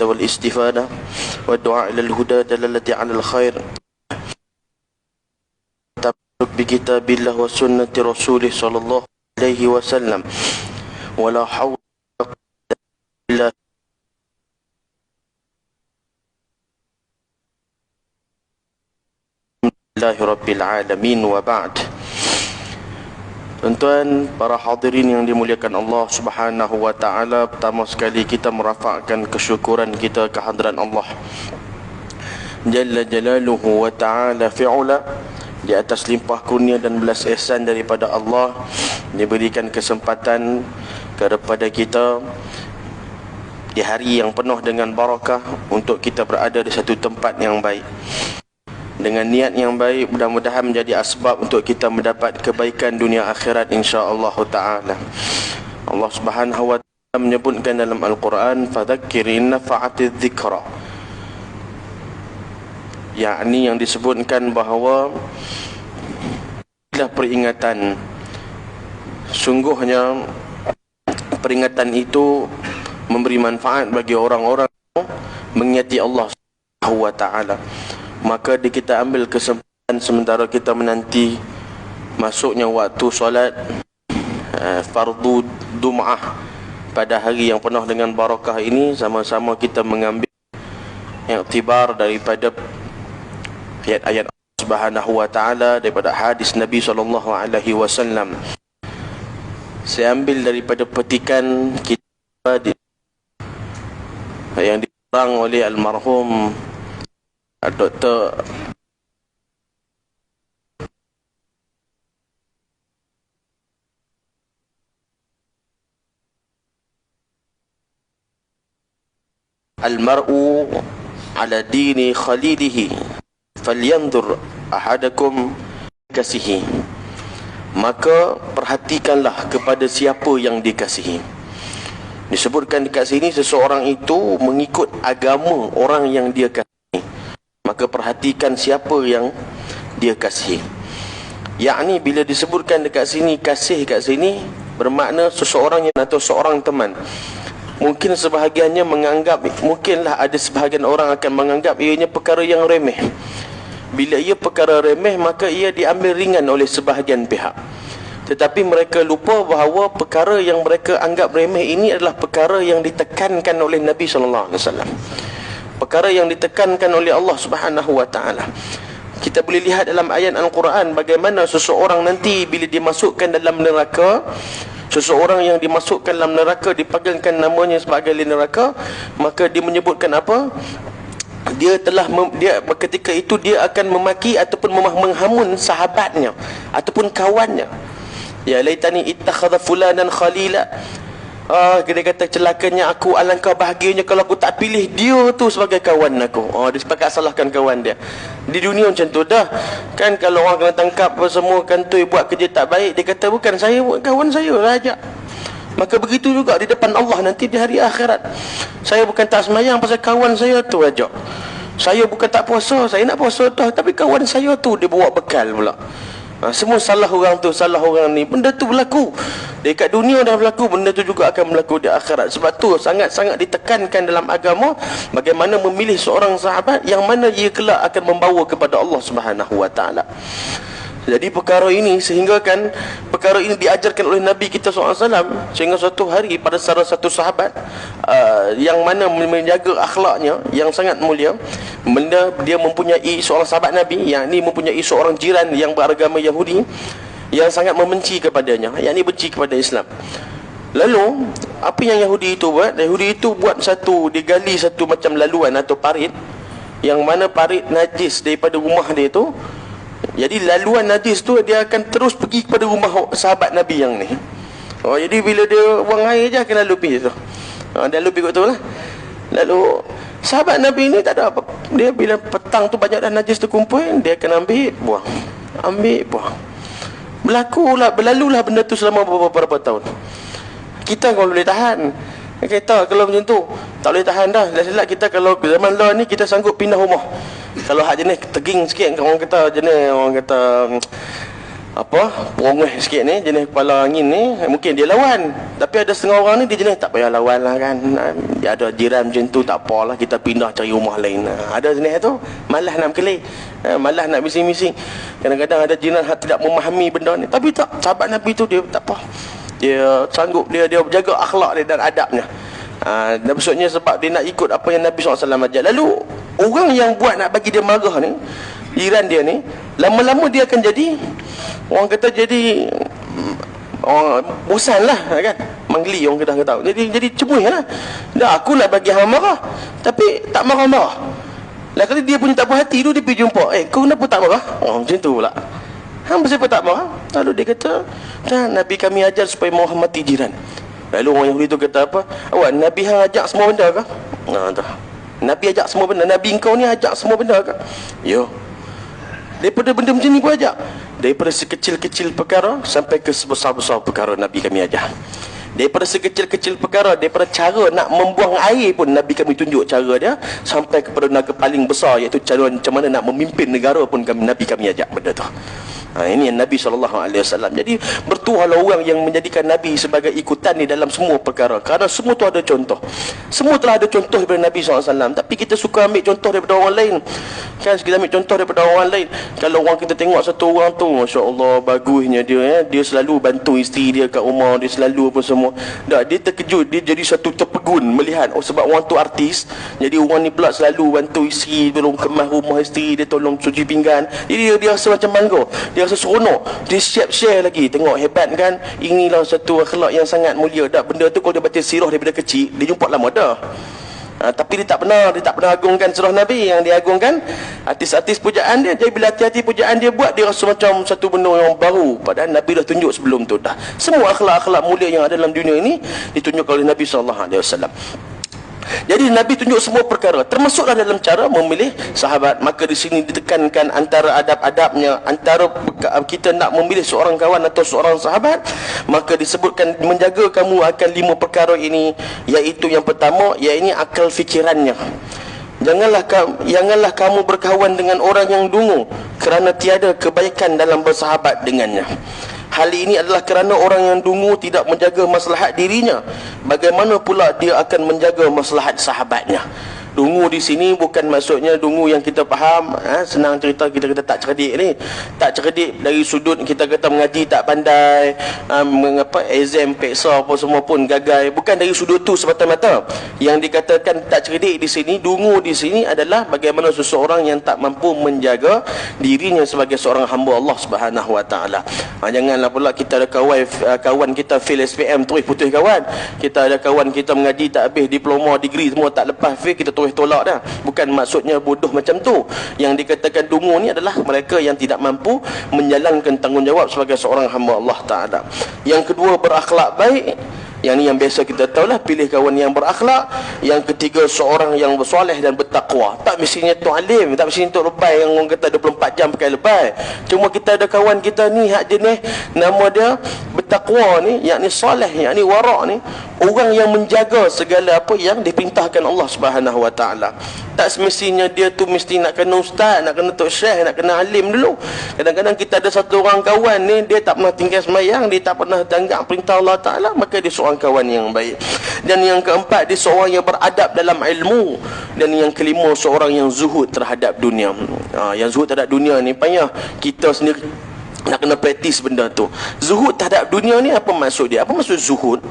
والاستفادة والدعاء إلى الهدى دلالة على الخير تمسك بكتاب الله وسنة رسوله صلى الله عليه وسلم ولا حول ولا قوة إلا بالله رب العالمين وبعد. Tuan-tuan, para hadirin yang dimuliakan Allah Subhanahu wa taala, pertama sekali kita merafakkan kesyukuran kita kehadrat Allah Jalla Jalaluhu wa taala fi'ula, di atas limpah kurnia dan belas ihsan daripada Allah diberikan kesempatan kepada kita di hari yang penuh dengan barakah untuk kita berada di satu tempat yang baik. Dengan niat yang baik, mudah-mudahan menjadi asbab untuk kita mendapat kebaikan dunia akhirat insya-Allah taala. Allah Subhanahu wa taala menyebutkan dalam Al-Quran, fadzakkir in nafa'atiz dzikra, yakni yang disebutkan bahawa adalah peringatan, sungguhnya peringatan itu memberi manfaat bagi orang-orang mengingati Allah Subhanahu wa taala. Maka kita ambil kesempatan sementara kita menanti masuknya waktu solat fardu Jum'ah pada hari yang penuh dengan barakah ini, sama-sama kita mengambil iktibar daripada ayat-ayat Allah Subhanahu wa taala, daripada hadis Nabi sallallahu alaihi wasallam. Saya ambil daripada petikan kita yang dikarang oleh almarhum Dr. Al-mar'u ala dini khalilihi falyanzur ahadakum kasihi. Maka perhatikanlah kepada siapa yang dikasihi. Disebutkan dekat sini seseorang itu mengikut agama orang yang dia kasihi, maka perhatikan siapa yang dia kasihi. Yakni bila disebutkan dekat sini kasih kat sini, bermakna seseorang yang atau seorang teman. Mungkin sebahagiannya menganggap, mungkinlah ada sebahagian orang akan menganggap ianya perkara yang remeh. Bila ia perkara remeh, maka ia diambil ringan oleh sebahagian pihak. Tetapi mereka lupa bahawa perkara yang mereka anggap remeh ini adalah perkara yang ditekankan oleh Nabi sallallahu alaihi wasallam, perkara yang ditekankan oleh Allah Subhanahu wa taala. Kita boleh lihat dalam ayat Al-Quran bagaimana seseorang nanti bila dimasukkan dalam neraka, seseorang yang dimasukkan dalam neraka dipanggilkan namanya sebagai neraka, maka dia menyebutkan apa? Dia telah ketika itu dia akan memaki ataupun menghamun sahabatnya ataupun kawannya. Ya laitani ittakhadha fulanan khalila. Dia kata celakanya aku, alangkah bahagianya kalau aku tak pilih dia tu sebagai kawan aku. Dia sepakat salahkan kawan dia. Di dunia macam tu dah. Kan kalau orang kena tangkap apa semua kantoi buat kerja tak baik, dia kata bukan saya, kawan saya lah ajak. Maka begitu juga di depan Allah nanti di hari akhirat. Saya bukan tak semayang pasal kawan saya tu ajak. Saya bukan tak puasa, saya nak puasa dah, tapi kawan saya tu dia bawa bekal pula. Semua salah orang tu, salah orang ni. Benda tu berlaku dekat dunia, dah berlaku, benda tu juga akan berlaku di akhirat. Sebab tu sangat-sangat ditekankan dalam agama bagaimana memilih seorang sahabat yang mana ia kelak akan membawa kepada Allah Subhanahu wa taala. Jadi perkara ini, sehingga kan perkara ini diajarkan oleh Nabi kita SAW. Sehingga suatu hari pada salah satu sahabat yang mana menjaga akhlaknya yang sangat mulia, dia mempunyai seorang sahabat Nabi yang ini mempunyai seorang jiran yang beragama Yahudi yang sangat membenci kepadanya, yang ini benci kepada Islam. Lalu apa yang Yahudi itu buat? Yahudi itu buat digali satu macam laluan atau parit, yang mana parit najis daripada rumah dia itu. Jadi laluan najis tu dia akan terus pergi kepada rumah sahabat Nabi yang ni. Jadi bila dia buang air je akan lalu pergi tu. Dia lalu pergi kot tu lah. Lalu sahabat Nabi ni tak ada apa. Dia bila petang tu banyak dah najis terkumpul, dia akan ambil buang. Ambil buang. Berlalulah benda tu selama beberapa tahun. Kita kalau boleh tahan. Kita kalau macam tu tak boleh tahan dah. Last-last kita kalau zaman law ni kita sanggup pindah rumah. Kalau hak jenis teging sikit, orang kata jenis orang kata perongeh sikit ni, jenis kepala angin ni, mungkin dia lawan. Tapi ada setengah orang ni dia jenis tak payah lawan lah kan. Dia ada jiran macam tu, tak apalah, kita pindah cari rumah lain. Ada jenis tu malas nak berkelir, malas nak bising-bising. Kadang-kadang ada jiran yang tidak memahami benda ni. Tapi tak, sahabat Nabi tu dia tak apa, dia sanggup, dia jaga akhlak dia dan adabnya. Dan maksudnya sebab dia nak ikut apa yang Nabi SAW ajar. Lalu orang yang buat nak bagi dia marah ni, jiran dia ni, lama-lama dia akan jadi, orang kata jadi orang bosan lah kan, manggeli orang kata jadi cemuih lah. Dah aku nak bagi hang marah tapi tak marah-marah lah. Kali dia punya tak puas hati tu, dia pergi jumpa, kau kenapa tak marah? Macam tu pula, hang kenapa tak marah? Lalu dia kata, Nabi kami ajar supaya menghormati jiran. Lalu orang Yahudi tu kata apa? Awak Nabi hang ajak semua benda ke? Nabi ajak semua benda, Nabi engkau ni ajak semua benda ke? Yo, daripada benda macam ni pun ajak. Daripada sekecil-kecil perkara sampai ke sebesar-besar perkara Nabi kami ajar. Daripada sekecil-kecil perkara, daripada cara nak membuang air pun Nabi kami tunjuk cara dia, sampai kepada naga paling besar, iaitu cara macam mana nak memimpin negara pun Nabi kami ajak benda tu. Ini yang Nabi SAW. Jadi bertuahlah orang yang menjadikan Nabi sebagai ikutan ni dalam semua perkara, kerana semua tu ada contoh. Semua telah ada contoh daripada Nabi SAW. Tapi kita suka ambil contoh daripada orang lain kan, kita ambil contoh daripada orang lain. Kalau orang kita tengok satu orang tu, Masya Allah bagusnya dia, dia selalu bantu isteri dia kat rumah, dia selalu apa semua. Dia terkejut, dia jadi satu terpegun melihat, sebab orang tu artis, jadi orang ni pula selalu bantu isteri, tolong kemas rumah isteri dia, tolong cuci pinggan. Jadi dia rasa macam bangga, dia rasa seronok, dia siap share lagi. Tengok hebat kan, inilah satu akhlak yang sangat mulia. Benda tu kalau dia baca sirah daripada kecil, dia jumpa lama dah. Tapi dia tak pernah agungkan surah Nabi. Yang dia agungkan artis-artis pujaan dia. Jadi bila hati-hati pujaan dia buat, dia rasa macam satu benda yang baru, padahal Nabi dah tunjuk sebelum tu dah. Semua akhlak-akhlak mulia yang ada dalam dunia ini ditunjuk oleh Nabi SAW. Jadi Nabi tunjuk semua perkara, termasuklah dalam cara memilih sahabat. Maka di sini ditekankan antara adab-adabnya, antara kita nak memilih seorang kawan atau seorang sahabat, maka disebutkan menjaga kamu akan 5 perkara ini, iaitu yang pertama, iaitu akal fikirannya. Janganlah kamu berkawan dengan orang yang dungu, kerana tiada kebaikan dalam bersahabat dengannya. Hal ini adalah kerana orang yang dungu tidak menjaga maslahat dirinya, bagaimana pula dia akan menjaga maslahat sahabatnya. Dungu di sini bukan maksudnya dungu yang kita faham, senang cerita kita kata tak cerdik ni. Tak cerdik dari sudut kita kata mengaji tak pandai, exam peksa apa semua pun gagal. Bukan dari sudut tu semata-mata. Yang dikatakan tak cerdik di sini, dungu di sini adalah bagaimana seseorang yang tak mampu menjaga dirinya sebagai seorang hamba Allah Subhanahu Wa Taala. Janganlah pula kita ada kawan kita fail SPM terus putus kawan. Kita ada kawan kita mengaji tak habis, diploma, degree semua tak lepas, fail kita terus tolak dah. Bukan maksudnya bodoh macam tu. Yang dikatakan dungu ni adalah mereka yang tidak mampu menjalankan tanggungjawab sebagai seorang hamba Allah Ta'ala. Yang kedua, berakhlak baik. Yang ni yang biasa kita tahulah, pilih kawan yang berakhlak. Yang ketiga, seorang yang bersoleh dan bertakwa. Tak mestinya tu alim, tak mestinya tu lebay yang orang kata 24 jam pakai lebay. Cuma kita ada kawan kita ni hak jenis nama dia bertakwa ni, yakni soleh, yakni warak ni, orang yang menjaga segala apa yang diperintahkan Allah Subhanahu Wa Taala. Tak semestinya dia tu mesti nak kena ustaz, nak kena tok syekh, nak kena alim dulu. Kadang-kadang kita ada satu orang kawan ni, dia tak pernah tinggal sembahyang, dia tak pernah tanggap perintah Allah Ta'ala, maka dia seorang kawan yang baik. Dan yang keempat, dia seorang yang beradab dalam ilmu. Dan yang kelima, seorang yang zuhud terhadap dunia. Yang zuhud terhadap dunia ni payah kita sendiri nak kena praktis benda tu. Zuhud terhadap dunia ni apa maksud dia? Apa maksud zuhud?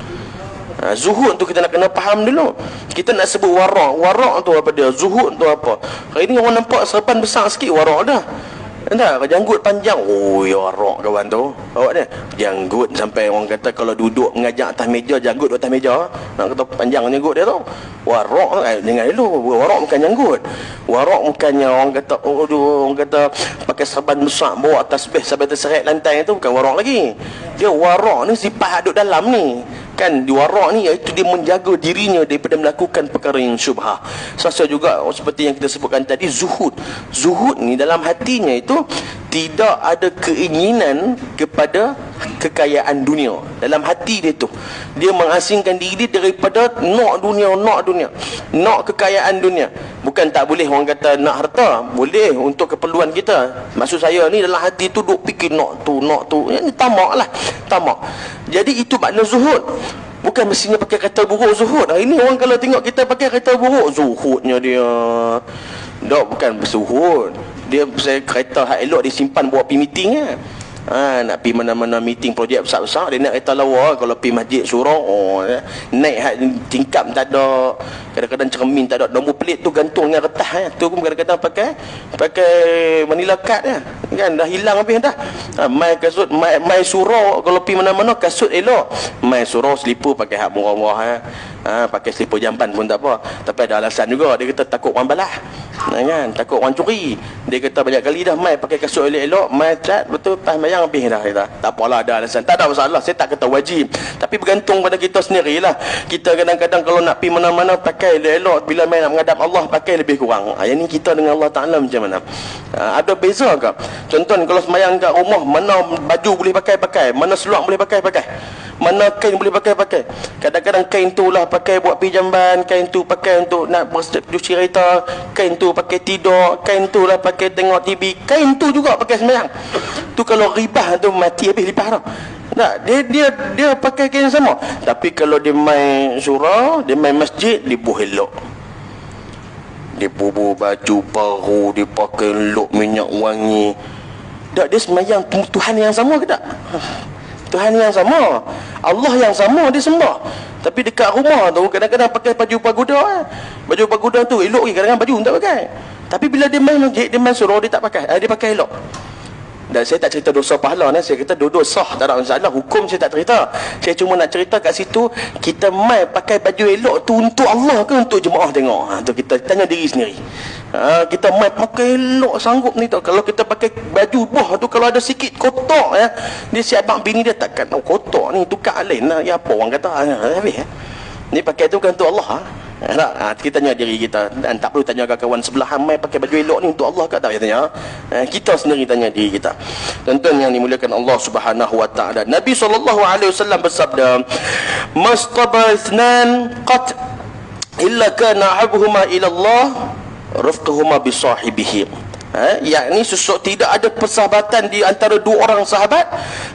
Zuhud tu kita nak kena faham dulu. Kita nak sebut warak. Warak tu apa dia? Zuhud tu apa? Hari ni orang nampak serban besar sikit warak dah. Entah, janggut panjang. Oh, ya warak kawan tu. Awak dia janggut sampai orang kata kalau duduk mengajar atas meja, janggut atas meja. Nak kata panjang janggut dia tu. Warak, dengar dulu. Warak bukan janggut. Warak bukannya orang kata orang kata pakai serban besar bawa tasbih sampai terseret lantai, tu bukan warak lagi. Dia warak ni sifat duduk dalam ni. Kan di warak ni iaitu dia menjaga dirinya daripada melakukan perkara yang syubhah. Sasa juga seperti yang kita sebutkan tadi, zuhud. Zuhud ni dalam hatinya itu tidak ada keinginan kepada kekayaan dunia. Dalam hati dia tu, dia mengasingkan diri dia daripada nak dunia, nak kekayaan dunia. Bukan tak boleh orang kata nak harta, boleh untuk keperluan kita. Maksud saya ni, dalam hati tu duk fikir nak tu. Ini tamak lah, tamak. Jadi itu makna zuhud. Bukan mestinya pakai kata buruk zuhud. Hari ni orang kalau tengok kita pakai kata buruk, zuhudnya dia. Tak, bukan bersuhud. Dia saya kereta hak elok disimpan buat pergi meeting kan. Nak pergi mana-mana meeting projek besar-besar, dia nak kereta lawa. Kalau pergi masjid surau, naik hak tingkap tak ada, kadang-kadang cermin tak ada, nombor plate tu gantung dengan retas tu pun kadang-kadang pakai manila card kan, dah hilang habis dah. Mai kasut, mai surau, kalau pergi mana-mana kasut elok, mai surau selipar pakai hak murah-murah pakai selipar jamban pun tak apa. Tapi ada alasan juga, dia kata takut orang balas kan, takut orang curi. Dia kata banyak kali dah mai pakai kasut elok-elok, mai cat betul pas mayang habis dah. Kata tak apalah, ada alasan, tak ada masalah. Saya tak kata wajib, tapi bergantung pada kita sendirilah. Kita kadang-kadang kalau nak pergi mana-mana pakai elok, bila mai nak menghadap Allah pakai lebih kurang. Yang ni kita dengan Allah Ta'ala macam mana? Ada beza ke? Contoh kalau semayang kat rumah, mana baju boleh pakai, mana seluar boleh pakai, mana kain boleh pakai. Kadang-kadang kain tu lah pakai buat pergi jamban, kain tu pakai untuk nak cuci kereta, kain tu pakai tidur, kain tu lah pakai tengok TV, kain tu juga pakai semayang. Tu kalau ribah tu mati habis ribah tau. Tak, dia pakai kain sama. Tapi kalau dia main surau, dia main masjid, dia buh elok. Dia bubuh baju baru, dia pakai elok, minyak wangi. Tak, dia semayang Tuhan yang sama ke tak? Tuhan yang sama, Allah yang sama dia sembah. Tapi dekat rumah tu kadang-kadang pakai baju pagoda. Baju pagoda tu elok lagi, kadang-kadang baju pun tak pakai. Tapi bila dia main masjid, dia main surau, dia tak pakai, dia pakai elok. Dan saya tak cerita dosa pahala, saya kata dua sah, tak ada masalah. Hukum saya tak cerita. Saya cuma nak cerita kat situ, kita mai pakai baju elok tu untuk Allah ke untuk jemaah tengok? Tu kita tanya diri sendiri. Kita mai pakai elok sanggup ni tu. Kalau kita pakai baju boh tu, kalau ada sikit kotor dia siap abang bini dia takkan kotor ni, tukar lain lah. Ya apa orang kata habis ni pakai tu bukan untuk Allah kita tanya diri kita, dan tak perlu tanya ke kawan sebelah, mai pakai baju elok ni untuk Allah ke tak? Tanya kita sendiri, tanya diri kita. Tuan-tuan yang dimuliakan Allah Subhanahu wa taala, Nabi SAW bersabda, mastaba ithnan qat illa kana ahabuhuma ila Allah rifquhuma bi sahibihi. Yakni tidak ada persahabatan di antara dua orang sahabat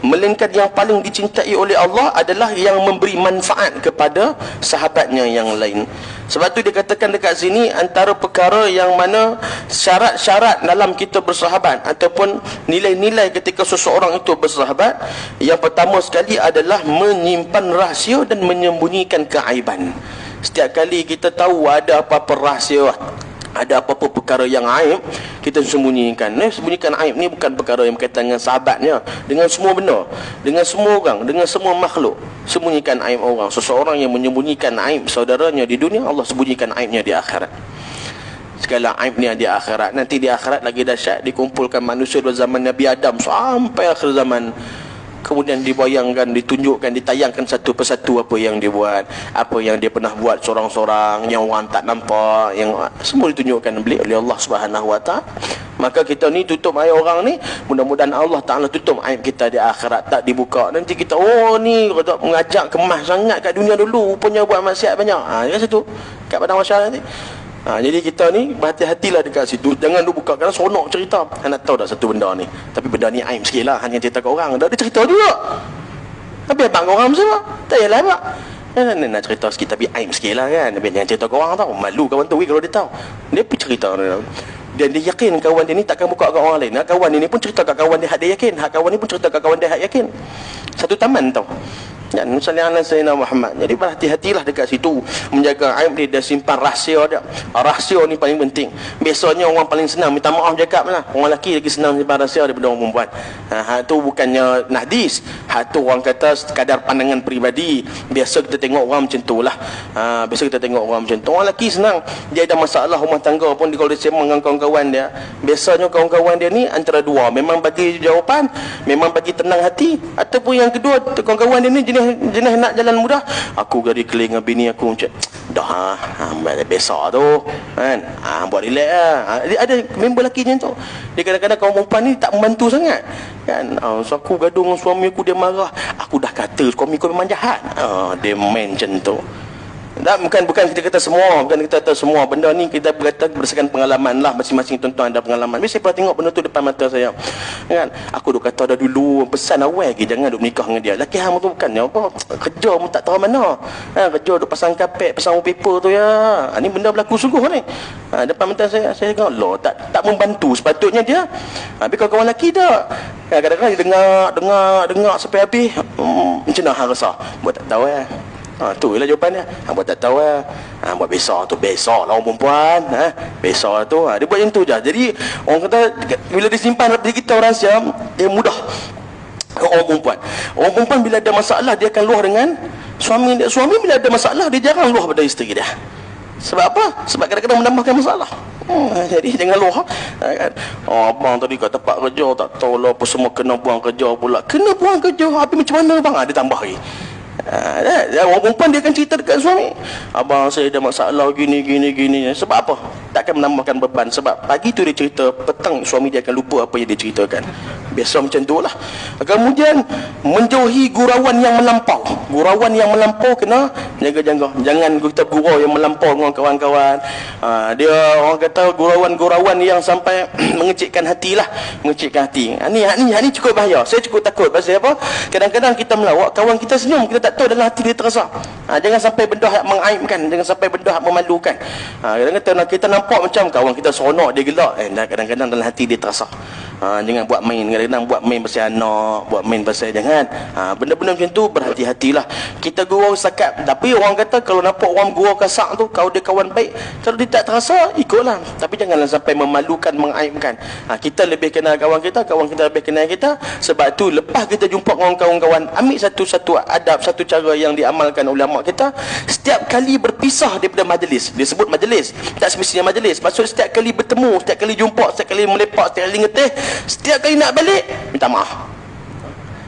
melainkan yang paling dicintai oleh Allah adalah yang memberi manfaat kepada sahabatnya yang lain. Sebab tu dikatakan dekat sini, antara perkara yang mana syarat-syarat dalam kita bersahabat ataupun nilai-nilai ketika seseorang itu bersahabat, yang pertama sekali adalah menyimpan rahsia dan menyembunyikan keaiban. Setiap kali kita tahu ada apa-apa rahsia, ada apa-apa perkara yang aib, kita sembunyikan. Sembunyikan aib ni bukan perkara yang berkaitan dengan sahabatnya, dengan semua benda, dengan semua orang, dengan semua makhluk. Sembunyikan aib orang. Seseorang yang menyembunyikan aib saudaranya di dunia, Allah sembunyikan aibnya di akhirat. Segala aibnya di akhirat. Nanti di akhirat lagi dahsyat, dikumpulkan manusia dari zaman Nabi Adam sampai akhir zaman. Kemudian dibayangkan, ditunjukkan, ditayangkan satu persatu apa yang dia buat, apa yang dia pernah buat sorang-sorang, yang orang tak nampak, yang semua ditunjukkan oleh Allah Subhanahu wa taala. Maka kita ni tutup aib orang ni, mudah-mudahan Allah Taala tutup aib kita di akhirat, tak dibuka. Nanti kita ni kata mengajak kemas sangat kat dunia dulu, rupanya buat maksiat banyak. Ya situ kat padang mahsyar nanti. Jadi kita ni berhati-hatilah dekat situ. Jangan duk buka, kerana seronok cerita. Nak tahu tak satu benda ni, tapi benda ni aib sikit lah, hanya cerita kat orang. Dia cerita juga, tapi abang kat orang semua tak payahlah abang. Nak cerita sikit tapi aib sikit lah kan. Tapi jangan cerita kat orang tau, malu kawan tu kalau dia tahu. Dia pun cerita, dan dia yakin kawan dia ni takkan buka kat orang lain. Kawan dia ni pun cerita kat kawan dia, hak dia yakin. Hak kawan ni pun cerita kat kawan dia, hak yakin. Satu taman tau. Ya, sallallahu alaihi wasallam Muhammad. Jadi berhati-hatilah dekat situ, menjaga aib dia dan simpan rahsia dia. Rahsia ni paling penting. Biasanya orang paling senang minta maaf cakap lah. Orang lelaki lagi senang simpan rahsia daripada orang perempuan. Hak tu bukannya hadis. Hak tu orang kata sekadar pandangan peribadi. Biasa kita tengok orang macam tu lah. Biasa kita tengok orang macam tu. Orang lelaki senang, dia ada masalah rumah tangga pun, kalau dia sembang dengan kawan-kawan dia, biasanya kawan-kawan dia ni antara dua, memang bagi jawapan, memang bagi tenang hati, ataupun yang kedua, kawan-kawan dia ni jenis nak jalan mudah. Aku gari keling dengan bini aku macam dah besok tu kan, buat relax lah. Ada member lelaki macam tu, dia kadang-kadang kawan perempuan ni tak membantu sangat kan. So aku gaduh dengan suami aku, dia marah, aku dah kata suami aku memang jahat, dia main macam tu. Tak, bukan kita kata semua, bukan kita kata semua benda ni, kita berkata berdasarkan pengalaman lah, masing-masing tuan-tuan ada pengalaman. Biasa saya pernah tengok benda tu depan mata saya kan. Aku duk kata dah dulu, pesan awal lagi jangan duk menikah dengan dia. Laki hang tu bukannya apa, kerja pun tak tahu mana kerja duk pasang kapek, pasang paper tu ya. Ni benda berlaku sungguh ni depan mata saya tengok, loh, tak membantu sepatutnya dia. Habis kawan-kawan lelaki tak, kadang-kadang dia dengar sampai habis, macam mana hang rasa? Buat tak tahu tu ialah jawapannya. Buat tak tahu buat besok tu, besok lah orang perempuan besok tu dia buat macam tu je. Jadi orang kata bila disimpan dalam diri kita orang Siam, dia mudah. Orang perempuan bila ada masalah dia akan luah dengan suami dia. Suami bila ada masalah dia jarang luah pada isteri dia. Sebab apa? Sebab kadang-kadang menambahkan masalah. Jadi jangan luah kan. Abang tadi kat tempat kerja tak tahu lah apa semua kena buang kerja pula. Kena buang kerja habis macam mana bang? Dia tambah lagi. Orang perempuan dia akan cerita dekat suami, abang saya ada masalah gini. Sebab apa? Takkan menambahkan beban. Sebab pagi tu dia cerita, petang suami dia akan lupa apa yang dia ceritakan. Biasa macam tu lah. Kemudian menjauhi gurauan yang melampau. Gurauan yang melampau kena jaga-jaga. Jangan kita gurau yang melampau dengan kawan-kawan. Dia orang kata gurauan-gurauan yang sampai mengecikkan hati lah. Mengecikkan hati. Ni cukup bahaya. Saya cukup takut. Pasal apa? Kadang-kadang kita melawak, kawan kita senyum, kita tak tahu dalam hati dia terasa. Jangan sampai benda yang mengaibkan, jangan sampai benda yang memalukan. Kadang-kadang kita nampak macam kawan kita seronok, dia gelak, kadang-kadang dalam hati dia terasa. Jangan buat main, kadang-kadang buat main pasal anak, buat main pasal jangan. Benda-benda macam tu berhati-hatilah. Kita gurau sakat, tapi orang kata kalau nampak orang gurau kasar tu, kalau dia kawan baik, kalau dia tak terasa, ikutlah. Tapi janganlah sampai memalukan, mengaibkan. Kita lebih kenal kawan kita lebih kenal kita. Sebab tu lepas kita jumpa dengan kawan-kawan, ambil satu adab, satu cara yang diamalkan ulama kita. Setiap kali berpisah daripada majlis, dia sebut majlis, tak semestinya majlis, maksud setiap kali bertemu, setiap kali jumpa, setiap kali melepak, setiap kali ngeteh, setiap kali nak balik, minta maaf.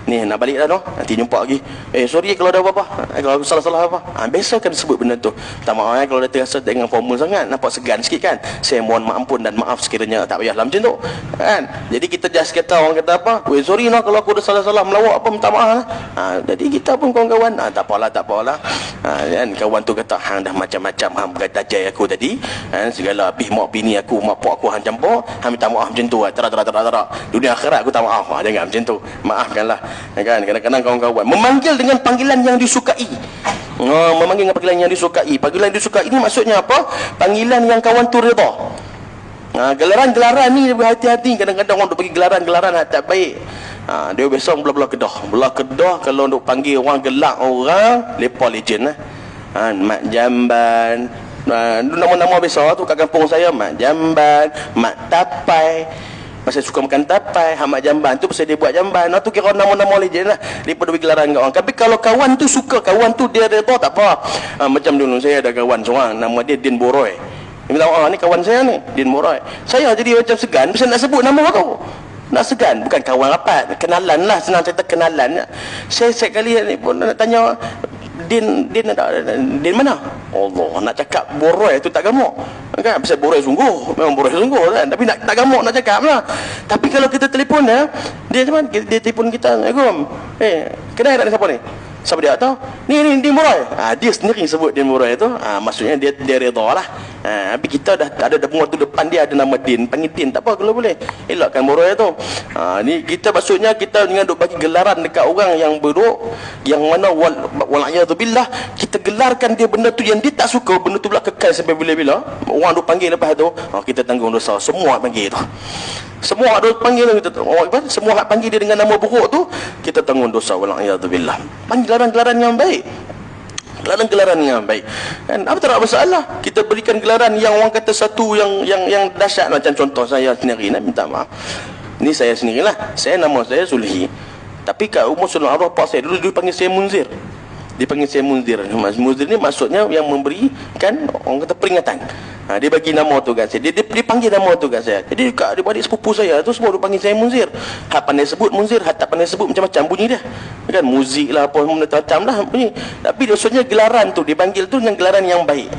Ni nak balik dah tu, nanti jumpa lagi. Sorry kalau ada apa-apa, kalau aku salah-salah apa. Biasa kan sebut benda tu. Minta maaf kalau dia terasa dengan formal sangat, nampak segan sikit kan. Saya mohon ampun dan maaf sekiranya tak payahlah macam tu. Kan? Jadi kita just kata, orang kata apa? Sorry kalau aku ada salah-salah melawak apa, minta maaf lah. Jadi kita pun kawan-kawan, tak apalah. Kan kawan tu kata, hang dah macam-macam hang berkata-jai aku tadi. Segala habis mak bini aku, mak pak aku hang campur, hang minta maaf macam tu. Tak. Dunia akhirat aku tak maaf. Jangan macam tu. Maafkanlah. Kan kadang-kadang kawan-kawan memanggil dengan panggilan yang disukai. Memanggil dengan panggilan yang disukai. Panggilan yang disukai ini maksudnya apa? Panggilan yang kawan tu redha. Gelaran-gelaran ni berhati-hati. Kadang-kadang orang duk bagi gelaran-gelaran tak baik. Dia biasa belah-belah kedah kalau duk panggil orang, gelak orang, lepa legend lah. Mak Jamban, nama-nama biasa tu kat kampung saya. Mak Jamban, Mak Tapai. Pasal suka makan tapai, Mak Jamban tu pasal dia buat jamban. Tu kira nama-nama legend lah. Dia pada bagi gelaran kat orang. Tapi kalau kawan tu suka, kawan tu dia redha, tak apa. Macam dulu saya ada kawan seorang, nama dia Din Boroi. Dia bilang, ni kawan saya ni, Din Boroi. Saya jadi macam segan pasal nak sebut nama tu. Nak segan, bukan kawan rapat, kenalan lah, senang cerita kenalan. Saya sekali ni pun nak tanya, Din mana? Allah, nak cakap Boroi tu tak gemuk kan, pasal Boroi sungguh, memang Boroi sungguh kan, tapi nak tak gemuk nak cakap lah. Tapi kalau kita telefon dia macam dia telefon kita, Assalamualaikum, kenal tak ni siapa ni? Siapa dia tahu? Ni Din Boroi. Dia sendiri sebut Din Boroi tu. Maksudnya dia redha lah. Habis kita dah ada bunga tu depan dia ada nama Din, panggil Din, tak apa kalau boleh. Elakkan Boroi tu. Ni kita maksudnya kita dengan duk bagi gelaran dekat orang yang buruk, yang mana wal'iyadzubillah, kita gelarkan dia benda tu yang dia tak suka, benda tu pula kekal sampai bila-bila. Orang duk panggil lepas tu, kita tanggung dosa. Semua panggil tu. Semua ada panggil kita, semua hak panggil dia dengan nama buruk tu, kita tanggung dosa, wal'iyadzubillah. Panggil gelaran-gelaran yang baik. Gelaran-gelaran yang baik. Kan apa tak ada masalah. Kita berikan gelaran yang orang kata satu yang dahsyat, macam contoh saya sendiri, nak minta maaf. Ni saya sendirilah. Nama saya Sulhi. Tapi kat umur Sulul Arwah pak saya dulu dipanggil saya Munzir. Dipanggil saya Munzir. Munzir ni maksudnya yang memberikan, orang kata peringatan. Dia bagi nama tu kat saya. Dia panggil nama tu kat saya. Jadi kat adik-adik sepupu saya tu semua dia panggil saya Munzir. Hak pandai sebut Munzir, hak tak pandai sebut macam-macam bunyi dia. Kan muzik lah apa macam-macam lah bunyi. Tapi maksudnya gelaran tu dipanggil tu dengan gelaran yang baik.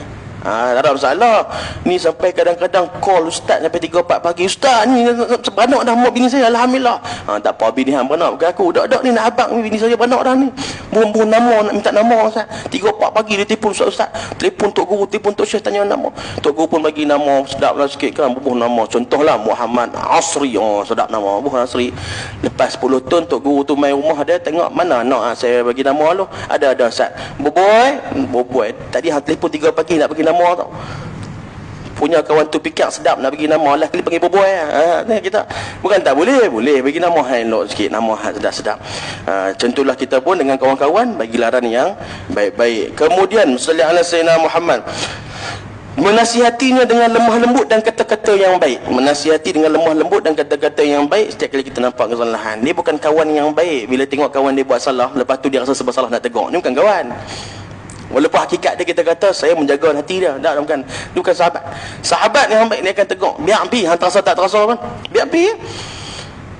Tak ada masalah. Ni sampai kadang-kadang call ustaz sampai 3-4 pagi. Ustaz ni beranak dah, mak bini saya, alhamdulillah. Tak apa bini hang beranak ke aku. Dak ni nak abang ni, bini saya beranak dah ni. Bumbung nama, nak minta nama ustaz. 3-4 pagi dia telefon ustaz. Telefon tok guru, telefon tok syekh tanya nama. Tok guru pun bagi nama, sedaplah sikit kan, bubuh nama. Contohlah Muhammad Asri. Sedap nama Muhammad Asri. Lepas 10 tahun tok guru tu main rumah dia, tengok mana anak saya bagi nama lu. Ada ustaz. Boboy. Tadi hang telefon 3 pagi nak bagi nama tau. Punya kawan tu fikir sedap nak bagi nama, lah kali panggil boboy. Kita bukan tak boleh bagi nama hang elok sikit, nama hang sedap-sedap. Contohlah kita pun dengan kawan-kawan bagi laran yang baik-baik. Kemudian sallallahu alaihi wasallam Muhammad menasihatinya dengan lemah lembut dan kata-kata yang baik. Menasihati dengan lemah lembut dan kata-kata yang baik setiap kali kita nampak kesalahan. Dia bukan kawan yang baik. Bila tengok kawan dia buat salah, lepas tu dia rasa serba salah nak tegur. Ni bukan kawan. Walaupun hakikat dia kita kata saya menjaga hati dia, tak, bukan sahabat. Sahabat yang baik dia akan tegur. Biar ampi, hang terasa tak terasa kan? Biar ampi.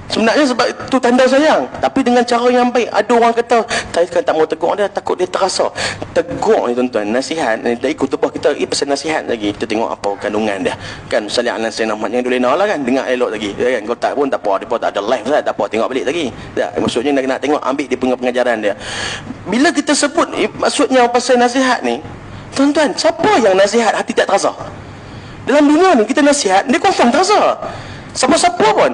Sebenarnya sebab itu tanda sayang, tapi dengan cara yang baik. Ada orang kata saya kan tak mau tegur dia, takut dia terasa. Tegur ni tuan-tuan, nasihat ni tak ikut tebah kita pasal nasihat lagi. Kita tengok apa kandungan dia. Kan misalnya anak saya nama yang dolena lah kan, dengar elok lagi. Kan kau tak pun tak apa, dia pun tak ada live lah, tak apa, tengok balik lagi. Tak, maksudnya nak tengok, ambil dia punya pengajaran dia. Bila kita sebut maksudnya pasal nasihat ni, tuan-tuan, siapa yang nasihat hati tak terasa? Dalam dunia ni kita nasihat, dia confirm terasa. Siapa-siapa pun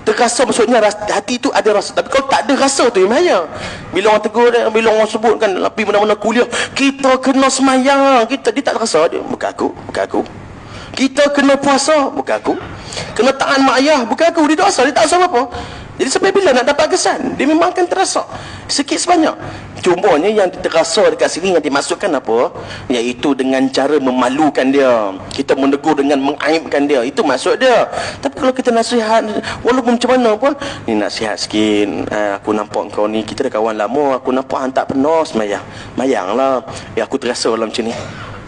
terasa, maksudnya hati itu ada rasa. Tapi kalau tak ada rasa tu yang bahaya. Bila orang tegur dia, bila orang sebut kan, tapi mana-mana kuliah kita kena semayang, dia tak terasa. Dia bukan aku. Kita kena puasa, bukan aku. Kena taat mak ayah, bukan aku. Dia tak rasa, dia tak rasa apa-apa. Jadi sampai bila nak dapat kesan, dia memang akan terasa sikit sebanyak. Cumanya yang terasa dekat sini yang dimasukkan apa? Iaitu dengan cara memalukan dia. Kita menegur dengan mengaibkan dia. Itu maksud dia. Tapi kalau kita nasihat, walaupun macam mana pun, ni nasihat sikit, aku nampak kau ni, kita dah kawan lama, aku nampak hang tak pernah semayang. Mayanglah. Aku terasa dalam macam ni.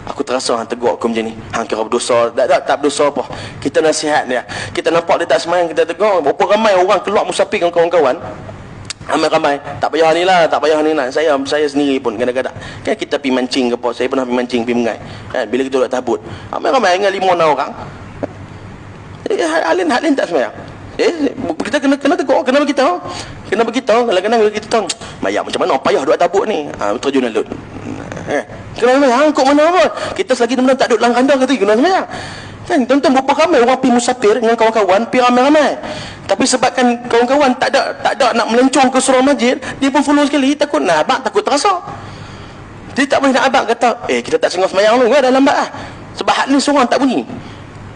Aku terasa hang tegur aku macam ni. Hang kira berdosa. Tak berdosa apa. Kita nasihat dia. Kita nampak dia tak semayang, kita tegur. Berapa ramai orang keluar musafir dengan kawan-kawan. Ramai-ramai. Tak payah ni lah. Saya sendiri pun kadang-kadang. Kan kita pergi mancing ke apa. Saya pernah pergi mancing, pergi mengai. Kan? Bila kita duduk tabut. Ramai-ramai dengan 5-6 orang. Halin tak semayang. Kita kena tegur. Kena beritahu. Kadang-kadang kita tahu. Mayang macam mana. Payah duduk tabut ni. Terjun lalut. Kena semayang. Kok mana pun. Kita selagi teman-teman tak duduk dalam kandang kata kena semayang. Kan, tuan-tuan, berapa ramai orang pergi musafir dengan kawan-kawan, pergi ramai-ramai. Tapi sebabkan kawan-kawan tak ada nak melencong ke surau masjid, dia pun follow sekali, takut nak abang, takut terasa. Dia tak boleh nak abang kata, kita tak sengah semayang lu, dalam lambat lah. Sebab hak ni seorang tak bunyi.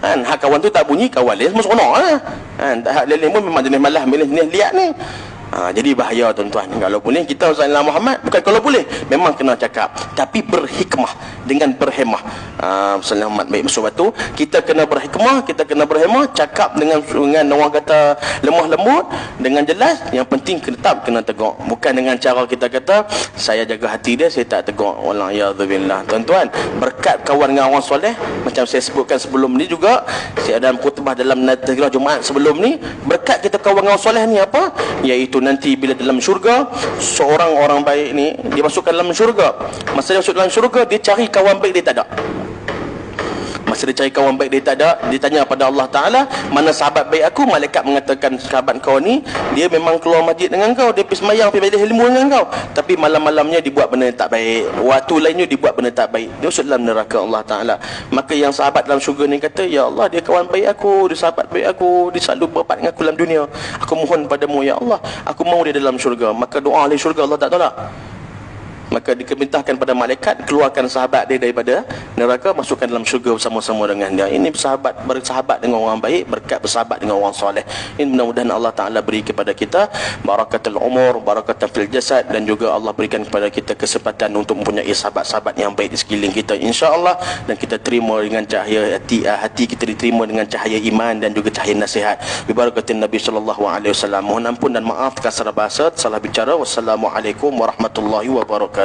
Kan, hak kawan tu tak bunyi, kawan lain semua seronok lah. Kan, hak lain pun memang jenis malah milih lihat ni. Jadi bahaya tuan-tuan. Kalau boleh kita Rasulullah Muhammad, bukan kalau boleh, memang kena cakap, tapi berhikmah, dengan berhemah. Rasulullah Muhammad baik sebab tu kita kena berhikmah, kita kena berhemah, cakap dengan orang kata lemah lembut, dengan jelas. Yang penting tetap kena tegur, bukan dengan cara kita kata saya jaga hati dia, saya tak tegur. Wallah ya billah. Tuan-tuan, berkat kawan dengan orang soleh, macam saya sebutkan sebelum ni juga, saya dalam khutbah dalam Tazkirah Jumaat sebelum ni, berkat kita kawan dengan orang soleh ni apa? Iaitu nanti bila dalam syurga, seorang orang baik ni dia masuk dalam syurga. Masa dia masuk dalam syurga, dia cari kawan baik, dia tak ada. Masa dia cari kawan baik, dia tak ada. Dia tanya pada Allah Ta'ala, mana sahabat baik aku? Malaikat mengatakan, sahabat kau ni, dia memang keluar masjid dengan kau, dia pergi semayang, pergi majlis ilmu dengan kau, tapi malam-malamnya dibuat benda yang tak baik, waktu lainnya dibuat benda tak baik, dia masuk dalam neraka Allah Ta'ala. Maka yang sahabat dalam syurga ni kata, ya Allah, dia kawan baik aku, dia sahabat baik aku, dia selalu berapat dengan aku dalam dunia. Aku mohon padamu ya Allah, aku mahu dia dalam syurga. Maka doa ahli syurga Allah tak tolak. Maka dikemintahkan pada malaikat, keluarkan sahabat dia daripada neraka, masukkan dalam syurga bersama-sama dengan dia. Ini bersahabat dengan orang baik, berkat bersahabat dengan orang soleh. Ini mudah-mudahan Allah Ta'ala beri kepada kita barakatul umur, barakatul fil jasad, dan juga Allah berikan kepada kita kesempatan untuk mempunyai sahabat-sahabat yang baik di sekeliling kita, insya-Allah. Dan kita terima dengan cahaya hati kita diterima dengan cahaya iman dan juga cahaya nasihat. Bibarakatin Nabi sallallahu alaihi wasallam. Mohon ampun dan maaf kasar bahasa, salah bicara. Wassalamualaikum warahmatullahi wabarakatuh.